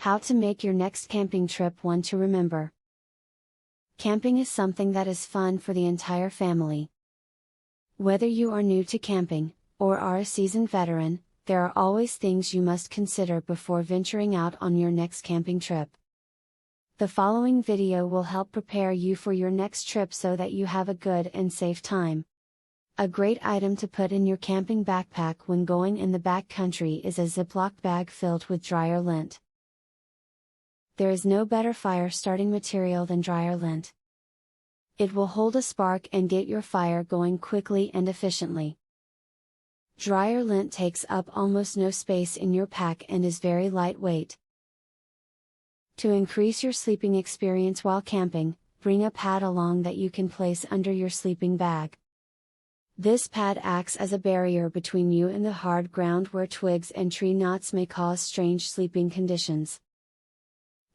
How to make your next camping trip one to remember. Camping is something that is fun for the entire family. Whether you are new to camping, or are a seasoned veteran, there are always things you must consider before venturing out on your next camping trip. The following video will help prepare you for your next trip so that you have a good and safe time. A great item to put in your camping backpack when going in the backcountry is a Ziploc bag filled with dryer lint. There is no better fire starting material than dryer lint. It will hold a spark and get your fire going quickly and efficiently. Dryer lint takes up almost no space in your pack and is very lightweight. To increase your sleeping experience while camping, bring a pad along that you can place under your sleeping bag. This pad acts as a barrier between you and the hard ground where twigs and tree knots may cause strange sleeping conditions.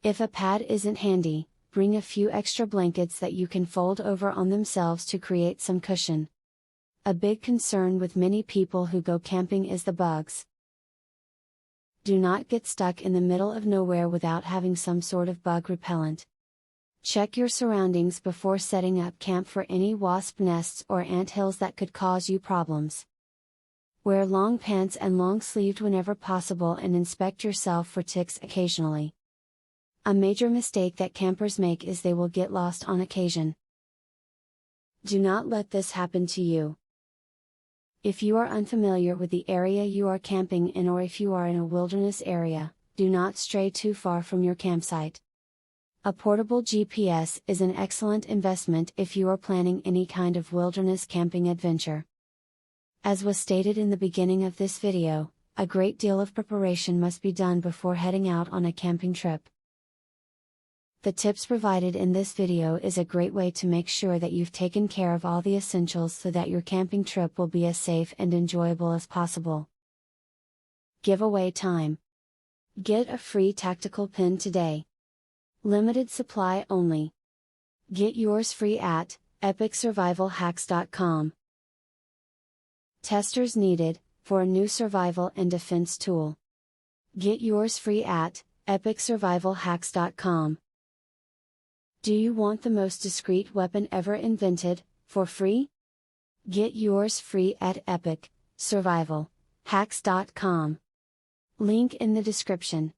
If a pad isn't handy, bring a few extra blankets that you can fold over on themselves to create some cushion. A big concern with many people who go camping is the bugs. Do not get stuck in the middle of nowhere without having some sort of bug repellent. Check your surroundings before setting up camp for any wasp nests or anthills that could cause you problems. Wear long pants and long-sleeved whenever possible and inspect yourself for ticks occasionally. A major mistake that campers make is they will get lost on occasion. Do not let this happen to you. If you are unfamiliar with the area you are camping in, or if you are in a wilderness area, do not stray too far from your campsite. A portable GPS is an excellent investment if you are planning any kind of wilderness camping adventure. As was stated in the beginning of this video, a great deal of preparation must be done before heading out on a camping trip. The tips provided in this video is a great way to make sure that you've taken care of all the essentials so that your camping trip will be as safe and enjoyable as possible. Giveaway time. Get a free tactical pin today. Limited supply only. Get yours free at epicsurvivalhacks.com. Testers needed for a new survival and defense tool. Get yours free at epicsurvivalhacks.com. Do you want the most discreet weapon ever invented, for free? Get yours free at epicsurvivalhacks.com. Link in the description.